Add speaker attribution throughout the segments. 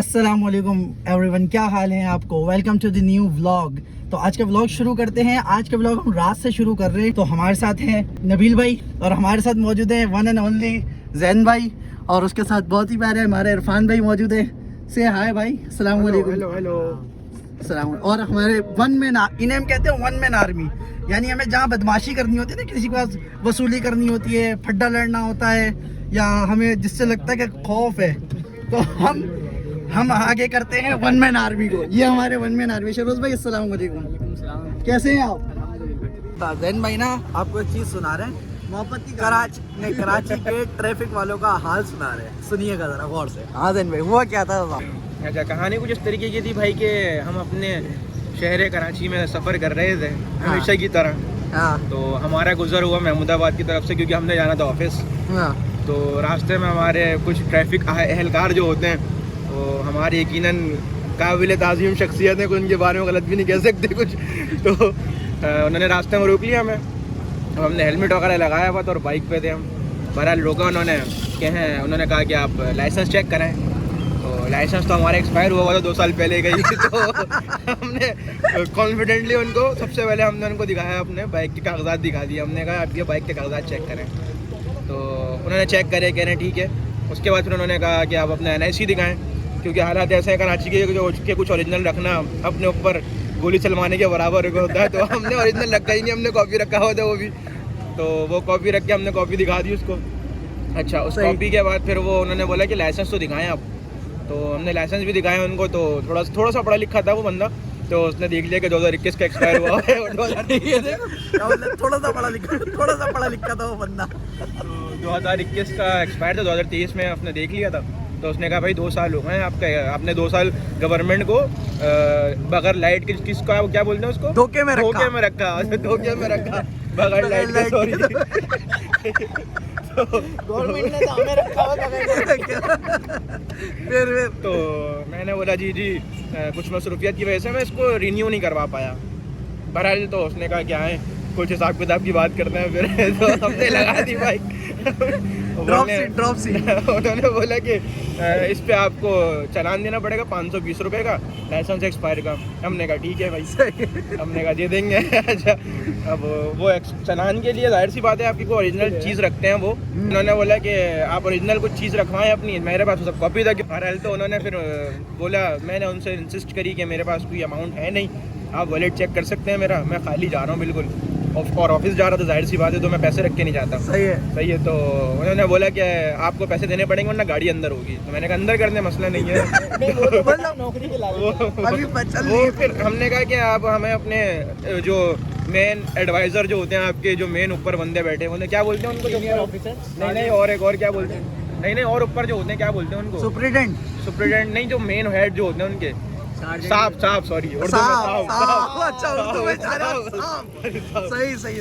Speaker 1: अस्सलाम वालेकुम एवरीवन, क्या हाल है आपको। Welcome to the new vlog. तो आज का व्लॉग शुरू करते हैं। आज का व्लॉग हम रात से शुरू कर रहे हैं। तो हमारे साथ हैं नबील भाई और हमारे साथ मौजूद है वन एंड ओनली जैन भाई, और उसके साथ बहुत ही प्यारे हमारे इरफान भाई मौजूद है। से हाय भाई, अस्सलाम वालेकुम।
Speaker 2: Hello hello.
Speaker 1: अस्सलाम। और हमारे वन मैन, इन्हें हम कहते हैं वन मैन आर्मी, यानी हमें जहाँ बदमाशी करनी होती है ना, किसी के पास वसूली करनी होती है, फड्डा लड़ना होता है, या हमें जिससे लगता है कि खौफ है, तो हम आगे करते हैं वन मैन आर्मी को। ये हमारे वन मैन आर्मी। शरोज भाई अस्सलाम वालेकुम, कैसे हैं आप। जैन भाई ना आपको एक चीज़ सुना रहे हैं, मोहब्बत की कराची के ट्रैफिक वालों का हाल सुना रहे हैं, सुनिएगा जरा गौर से। हाँ जैन भाई, हुआ क्या था।
Speaker 2: अच्छा, कहानी कुछ इस तरीके की थी भाई कि हम अपने शहर कराची में सफ़र कर रहे थे हमेशा की तरह।
Speaker 1: हाँ
Speaker 2: तो हमारा गुजर हुआ महमूदाबाद की तरफ से, क्योंकि हमने जाना था ऑफिस।
Speaker 1: हाँ
Speaker 2: तो रास्ते में हमारे कुछ ट्रैफिक एहलकार जो होते हैं, तो हमारी यकीनन काबिल ताज़ीम शख्सियत है, कुछ उनके बारे में गलत भी नहीं कह सकते कुछ। तो उन्होंने रास्ते में रोक लिया हमें। अब हमने हेलमेट वगैरह लगाया हुआ था और बाइक पे थे हम। बहरहाल रोका उन्होंने, उन्होंने कहा कि आप लाइसेंस चेक कराएं। तो लाइसेंस तो हमारा एक्सपायर हुआ था 2 साल पहले का ही। तो हमने कॉन्फिडेंटली उनको, सबसे पहले हमने उनको दिखाया, अपने बाइक के कागजात दिखा दिए। हमने कहा आपके बाइक के कागजात चेक करें। तो उन्होंने चेक करे, कह रहे ठीक है। उसके बाद फिर उन्होंने कहा कि आप अपना NIC दिखाएं, क्योंकि हालात ऐसे हैं कराची के जो के कुछ ओरिजिनल रखना अपने ऊपर गोली चलवाने के बराबर होता है। तो हमने ओरिजिनल रखा ही नहीं, हमने कॉपी रखा हुआ था वो भी। तो वो कॉपी रख के हमने कॉपी दिखा दी उसको। अच्छा, उस कॉपी के बाद फिर वो उन्होंने बोला कि लाइसेंस तो दिखाएं आप। तो हमने लाइसेंस भी दिखाया उनको। तो थोड़ा सा पढ़ा लिखा था वो बंदा, तो उसने देख लिया कि 2021 का एक्सपायर हुआ है। थोड़ा सा पढ़ा लिखा था वो बंदा। तो 2021 का एक्सपायर था, 2023 में उसने देख लिया था। तो उसने कहा भाई 2 साल हो गए आपने 2 साल गवर्नमेंट को बगैर लाइट के, किसका क्या बोलते हैं उसको, धोखे में रखा बगैर लाइट के। सॉरी, गवर्नमेंट ने तो हमें रखा हुआ। फिर तो मैंने बोला जी कुछ मसरूफियत की वजह से मैं इसको रिन्यू नहीं करवा पाया। बहरहाल तो उसने कहा क्या है, कुछ हिसाब किताब की बात करते हैं फिर। तो हमने लगा दी बाइक। Drop seat. उन्होंने बोला कि इस पे आपको चालान देना पड़ेगा 520 रुपये का, लाइसेंस एक्सपायर का। हमने कहा ठीक है भाई, हमने कहा दे देंगे। अच्छा, अब वो चालान के लिए जाहिर सी बात है आपकी कोई ओरिजिनल चीज़ रखते हैं वो। उन्होंने बोला कि आप ओरिजिनल कुछ चीज़ रखवाएं अपनी। मेरे पास सब कॉपी था। बहरहाल तो उन्होंने फिर बोला, मैंने उनसे इंसिस्ट करी कि मेरे पास कोई अमाउंट है नहीं, आप वॉलेट चेक कर सकते हैं मेरा, मैं खाली जा रहा हूँ बिल्कुल, और ऑफिस जा रहा था, जाहिर सी बात है, तो मैं पैसे रख के नहीं जाता। सही है। तो उन्होंने बोला कि आपको पैसे देने पड़ेंगे वरना गाड़ी अंदर होगी। तो मैंने कहा अंदर करने मसला नहीं है। नौकरी के वो फिर हमने कहा कि आप हमें अपने जो मेन एडवाइज़र जो होते हैं आपके, जो मेन ऊपर बंदे बैठे हैं, क्या बोलते हैं उनको, सीनियर ऑफिसर नहीं, और एक और क्या बोलते हैं, नहीं और ऊपर जो होते हैं क्या बोलते हैं उनको, सुप्रिटेंडेंट नहीं, जो मेन हेड जो होते हैं उनके, साहब सॉरी, सही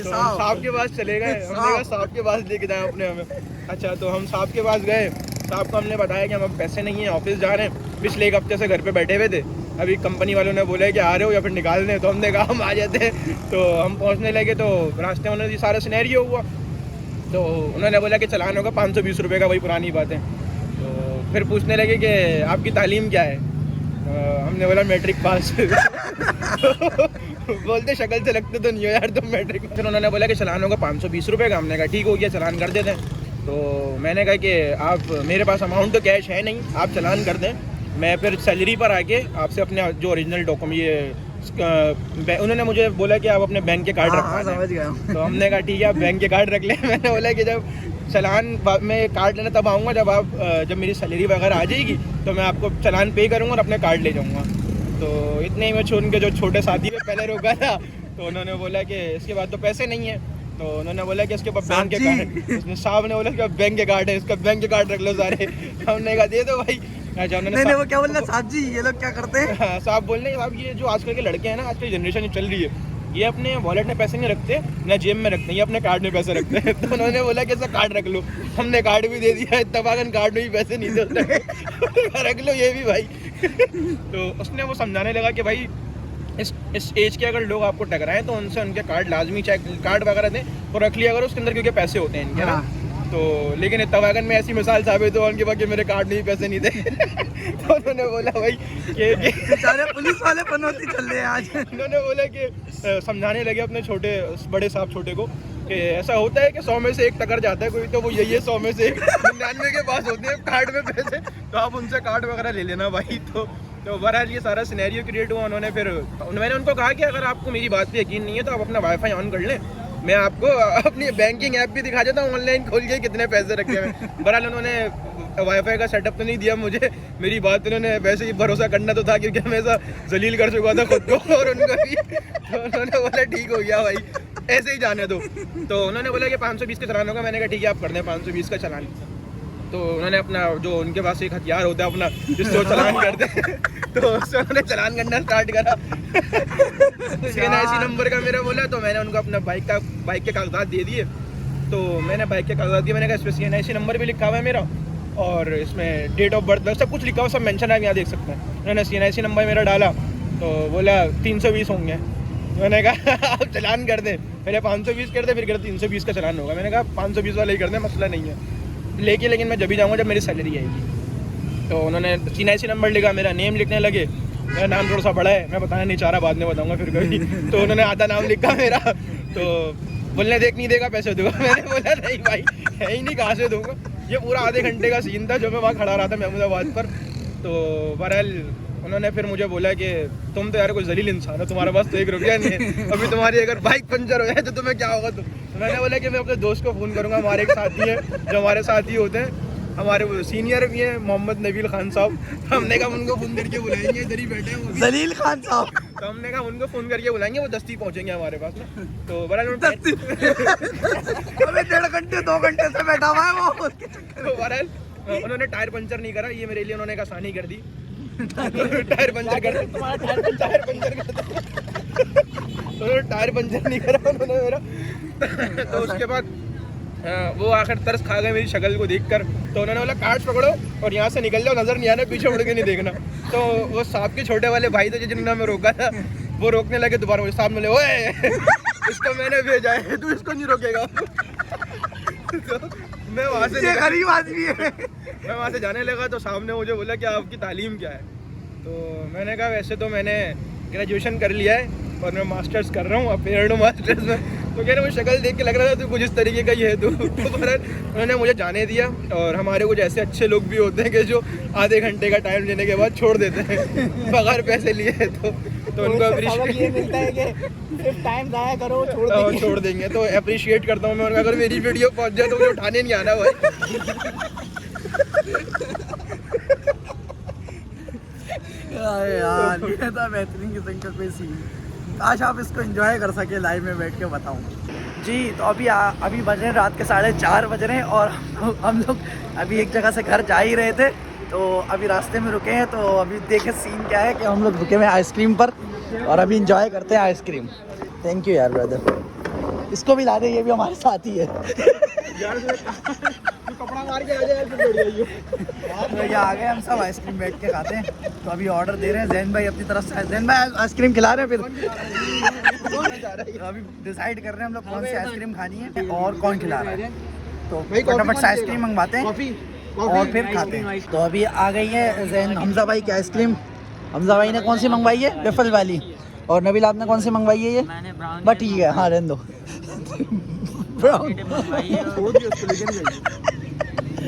Speaker 2: साहब के पास चले गए। हमने कहा साहब के पास लेके जाए अपने हमें। अच्छा, तो हम साहब के पास गए। साहब को हमने बताया कि हम पैसे नहीं हैं, ऑफिस जा रहे हैं, पिछले एक हफ्ते से घर पे बैठे हुए थे, अभी कंपनी वालों ने बोला कि आ रहे हो या फिर निकाल दें। तो हमने कहा हम आ जाते। तो हम पहुँचने लगे तो रास्ते में उन्होंने सारा सिनेरियो हुआ। तो उन्होंने बोला कि चालान होगा 520 रुपये का, वही पुरानी बात है। तो फिर पूछने लगे कि आपकी तालीम क्या है। हमने बोला मैट्रिक पास। बोलते शक्ल से लगते तो नहीं हो यार तुम मैट्रिक। फिर उन्होंने बोला कि चालान होगा 520 रुपये का। हमने कहा ठीक हो गया, चालान कर देते हैं। तो मैंने कहा कि आप, मेरे पास अमाउंट तो कैश है नहीं, आप चालान कर दें, मैं फिर सैलरी पर आके आपसे अपने जो ओरिजिनल डॉक्यूमेंट, उन्होंने मुझे बोला कि आप अपने बैंक के कार्ड रखवा दें। तो हमने कहा ठीक है, आप बैंक के कार्ड रख लें। मैंने बोला कि जब चालान मैं कार्ड लेना तब आऊँगा जब मेरी सैलरी वगैरह आ जाएगी, तो मैं आपको चालान पे करूँगा और अपने कार्ड ले जाऊँगा। तो इतने ही में उनके जो छोटे साथी में पहले रोका था, तो उन्होंने बोला कि इसके बाद तो पैसे नहीं है। तो उन्होंने बोला कि इसके पास बैंक के कार्ड, साहब ने बोला कि बैंक के कार्ड है, इसका बैंक के कार्ड रख लो सारे। हमने कहा दे दो भाई। अच्छा, उन्होंने वो क्या बोलना, साहब जी ये लोग क्या करते हैं। हाँ, साहब बोलने, साहब ये जो आजकल के लड़के हैं ना, आजकल जनरेशन चल रही है, ये अपने वॉलेट में पैसे नहीं रखते, ना जेब में रखते हैं, ये अपने कार्ड में पैसे रखते हैं। तो उन्होंने बोला कि ऐसा कार्ड रख लो। हमने कार्ड भी दे दिया, इत्तफाकन कार्ड में भी पैसे नहीं देते। रख लो ये भी भाई। तो उसने वो समझाने लगा कि भाई इस एज के अगर लोग आपको टकराएं तो उनसे उनके कार्ड लाजमी, चाहे कार्ड वगैरह दें, और रख लिया अगर उसके अंदर, क्योंकि पैसे होते हैं इनके ना। तो लेकिन तवागन में ऐसी मिसाल साबित हुआ उनके बाकी मेरे कार्ड में भी पैसे नहीं थे तो उन्होंने बोला भाई कि
Speaker 1: बेचारे पुलिस वाले पनौती चल रहे हैं आज।
Speaker 2: उन्होंने बोला कि समझाने लगे अपने बड़े साहब छोटे को कि ऐसा होता है कि 100 में से एक टकर जाता है कोई, तो वो यही है 100 में से एक 99 के पास होते हैं कार्ड में पैसे, तो आप उनसे कार्ड वगैरह ले लेना भाई। तो बहरहाल ये सारा सिनेरियो क्रिएट हुआ। मैंने उनको कहा कि अगर आपको मेरी बात पे यकीन नहीं है तो आप अपना वाईफाई ऑन कर लें, मैं आपको अपनी बैंकिंग ऐप भी दिखा देता हूँ ऑनलाइन खोल के कितने पैसे रखे हैं। बहरहाल उन्होंने वाईफाई का सेटअप तो नहीं दिया मुझे, मेरी बात उन्होंने वैसे ही भरोसा करना तो था क्योंकि मैं ऐसा जलील कर चुका था खुद को और उनको भी, तो उन्होंने बोला ठीक हो गया भाई ऐसे ही जाने दो। तो उन्होंने बोला कि 520 का चलान होगा, मैंने कहा ठीक है आप कर दें 520 का चलान। तो उन्होंने अपना जो उनके पास एक हथियार होता है अपना जिससे वो चलान करते तो उससे उन्होंने चलान करना स्टार्ट करा CNIC नंबर का मेरा बोला, तो मैंने उनको अपना बाइक के कागजात दे दिए। तो मैंने बाइक के कागजात दिए, मैंने कहा इसमें CNIC नंबर भी लिखा हुआ है मेरा और इसमें डेट ऑफ बर्थ सब कुछ लिखा हुआ, सब मेंशन है, आप यहाँ देख सकते हैं। उन्होंने CNIC नंबर मेरा डाला तो बोला 320 होंगे। मैंने कहा आप चलान कर दें, पहले 520 कर दे फिर कहते 320 का चलान होगा। मैंने कहा 520 वाला ही कर दें, मसला नहीं है लेकिन मैं जब भी जाऊँगा जब मेरी सैलरी आएगी। तो उन्होंने CNIC नंबर लिखा, मेरा नेम लिखने लगे, मेरा नाम थोड़ा सा बड़ा है, मैं बताना नहीं चाह रहा, बाद में बताऊंगा फिर कभी। तो उन्होंने आधा नाम लिखा मेरा, तो बोलने देख नहीं देगा पैसे दूंगा। मैंने बोला नहीं भाई है ही नहीं, कहाँ से दूंगा। ये पूरा आधे घंटे का सीन था जो मैं वहाँ खड़ा रहा था महमूदाबाद पर। तो बहरहाल उन्होंने फिर मुझे बोला कि तुम तो यार कोई जलील इंसान हो, तुम्हारे पास तो 1 रुपया नहीं है, अभी तुम्हारी अगर बाइक पंचर हो जाए तो तुम्हें क्या होगा। तो मैंने बोला कि मैं अपने दोस्त को फ़ोन करूँगा, हमारे एक साथी है जो हमारे साथी होते हैं, हमारे वो सीनियर भी हैं मोहम्मद नबील खान साहब। हमने कहा उनको फ़ोन करके बुलाएंगे, इधर ही बैठे हैं
Speaker 1: जलील खान साहब।
Speaker 2: तो हमने कहा उनको फ़ोन करके बुलाएंगे, वो दस्ती पहुँचेंगे हमारे पास ना। तो बहरहाल
Speaker 1: अबे 1.5 घंटे 2 घंटे से बैठा हुआ है वो।
Speaker 2: तो बहरहाल उन्होंने टायर पंचर नहीं करा, ये मेरे लिए उन्होंने एक आसानी कर दी। टायर पंचर कर टायर पंचर नहीं करा उन्होंने मेरा। तो उसके बाद वो आखिर तरस खा गए मेरी शक्ल को देखकर। तो उन्होंने बोला कार्ड्स पकड़ो और यहाँ से निकल जाओ, नजर नहीं आना, पीछे मुड़ के नहीं देखना। तो वो साहब के छोटे वाले भाई थे जिन्होंने हमें रोका था, वो रोकने लगे दोबारा। मुझे साहब मिले, ओए इसको मैंने भेजा है, तू इसको नहीं रोकेगा। तो मैं वहाँ से
Speaker 1: गरीब आदमी है।
Speaker 2: मैं वहाँ से जाने लगा तो साहब ने मुझे बोला कि आपकी तालीम क्या है। तो मैंने कहा वैसे तो मैंने ग्रेजुएशन कर लिया है और मैं मास्टर्स कर रहा हूँ, अपेयर्ड मास्टर्स में। तो कह रहे मुझे शक्ल देख के लग रहा था तो कुछ इस तरीके का ही है तू। तो उन्होंने मुझे जाने दिया। और हमारे कुछ ऐसे अच्छे लोग भी होते हैं कि जो आधे घंटे का टाइम लेने के बाद छोड़ देते हैं बगैर पैसे लिए। तो उनको अप्रिशिएट
Speaker 1: मिलता है कि सिर्फ टाइम ज़ाया करो,
Speaker 2: छोड़ देंगे। तो अप्रिशिएट करता हूँ मैं उनका। अगर मेरी वीडियो पहुँच जाए तो मुझे उठाने नहीं आना भाई।
Speaker 1: यार ये था बेहतरीन किस्म का कोई सीन, काश आप इसको एंजॉय कर सके लाइव में बैठ के बताऊं जी। तो अभी बज रहे हैं रात के 4:30 बज रहे हैं और हम लोग अभी एक जगह से घर जा ही रहे थे। तो अभी रास्ते में रुके हैं। तो अभी देखे सीन क्या है कि हम लोग रुके हुए हैं आइसक्रीम पर और अभी इंजॉय करते हैं आइसक्रीम। थैंक यू यार ब्रदर, इसको भी ला दे, ये भी हमारे साथ ही है।
Speaker 2: कपड़ा मार के आ जाए
Speaker 1: तो ये आ गए हम सब आइसक्रीम बैठ के खाते हैं। तो अभी ऑर्डर दे रहे हैं जैन भाई अपनी तरफ से। जैन भाई आइसक्रीम खिला रहे हैं फिर। तो अभी डिसाइड कर रहे हैं हम लोग कौन सी आइसक्रीम खानी है और कौन खिला रहा है। तो फटाफट से आइसक्रीम मंगवाते हैं और फिर खाते हैं। तो अभी आ गई है जैन हमजा भाई की आइसक्रीम। हमजा भाई ने कौन सी मंगवाई है? वेफल वाली। और नबील आपने कौन सी मंगवाई है? ये बट ठीक है, हाँ रहने दो।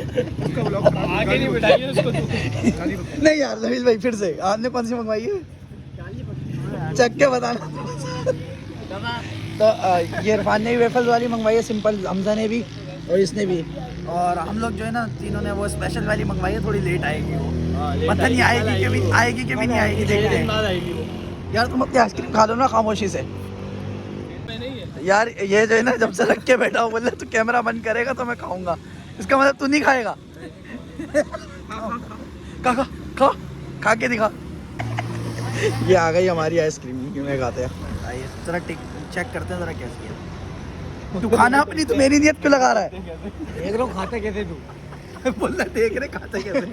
Speaker 2: आगे नहीं बिठाइए उसको।
Speaker 1: नहीं यार नबील भाई फिर से आपने कौन सी मंगवाई है? चख के बताना। तो ये इरफान ने भी वेफल्स वाली मंगवाई है सिंपल, हमजा ने भी और इसने भी। और हम लोग जो है ना तीनों ने वो स्पेशल वाली मंगवाई है, थोड़ी लेट आएगी वो, पता नहीं आएगी कि भी नहीं आएगी, देखते हैं। यार तुम अपनी आइसक्रीम खा लो ना खामोशी से। यार ये जो है ना जब से रख के बैठा हूँ, बोल रहे तू कैमरा बंद करेगा तो मैं खाऊंगा, इसका मतलब तू नहीं खाएगा। खा के दिखा। ये आ गई हमारी आइसक्रीम, क्यों खाते हैं। आइए जरा चेक करते हैं जरा कैसी है। तू खाना अपनी, तू मेरी नियत क्यों लगा रहा है?
Speaker 3: देख रहा हूँ खाते कैसे तू।
Speaker 1: बोल रहा देख रहे खाते कैसे।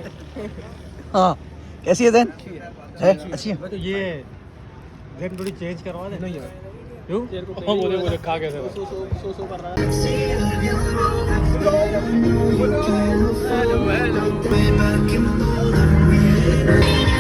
Speaker 1: हाँ कैसी है जैन? है अच्छी है।
Speaker 3: तो ये जैन थोड़ी चेंज करवा दे। नहीं क्यों बोले खा कैसे
Speaker 1: हेलो